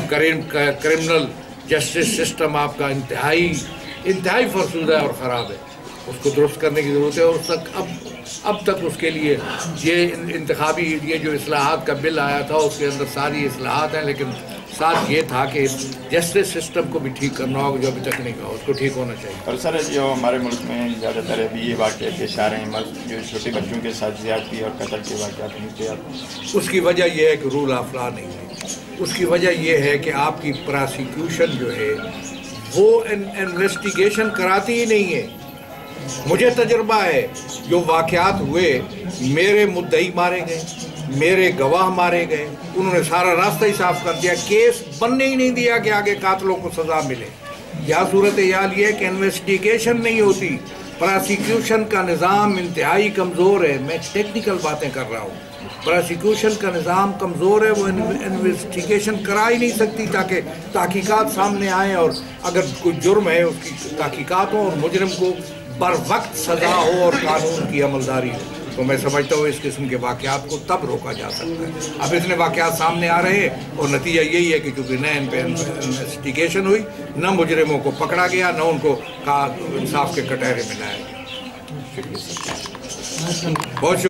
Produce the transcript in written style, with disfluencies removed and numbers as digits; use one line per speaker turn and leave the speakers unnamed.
Criminal justice system آپ کا انتہائی فرسودہ ہے اور خراب ہے. اس کو درست کرنے کی ضرورت ہے. اور اب تک اس کے لیے یہ جو اصلاحات کا بل آیا تھا اس کے اندر ساری اصلاحات ہیں، لیکن ساتھ یہ تھا کہ جسٹس سسٹم کو بھی ٹھیک کرنا ہوگا، جو ابھی تک نہیں ہوا اس کو ٹھیک ہونا چاہیے.
اور سر جو ہمارے ملک میں زیادہ تر ابھی یہ واقعات پیش آ رہے ہیں، جو چھوٹے بچوں کے ساتھ زیادتی اور قتل کے واقعات ہوتے ہیں،
اس کی وجہ یہ ہے کہ رول آف لا نہیں ہے. اس کی وجہ یہ ہے کہ آپ کی پراسیکیوشن جو ہے وہ انویسٹیگیشن کراتی ہی نہیں ہے. مجھے تجربہ ہے، جو واقعات ہوئے میرے مدعی مارے گئے، میرے گواہ مارے گئے، انہوں نے سارا راستہ ہی صاف کر دیا، کیس بننے ہی نہیں دیا کہ آگے قاتلوں کو سزا ملے. یا صورتحال یہ ہے کہ انویسٹیگیشن نہیں ہوتی، پراسیکیوشن کا نظام انتہائی کمزور ہے. میں ٹیکنیکل باتیں کر رہا ہوں. پراسیکیوشن کا نظام کمزور ہے، وہ انویسٹیگیشن کرا ہی نہیں سکتی تاکہ تحقیقات سامنے آئیں، اور اگر کوئی جرم ہے اس کی تحقیقات ہوں اور مجرم کو بر وقت سزا ہو اور قانون کی عملداری ہو. تو میں سمجھتا ہوں اس قسم کے واقعات کو تب روکا جا سکتا ہے. اب اتنے واقعات سامنے آ رہے ہیں اور نتیجہ یہی ہے کہ چونکہ نہ ان پہ انویسٹیگیشن ہوئی، نہ مجرموں کو پکڑا گیا، نہ ان کو انصاف کے کٹہرے میں لایا گیا. بہت شکریہ.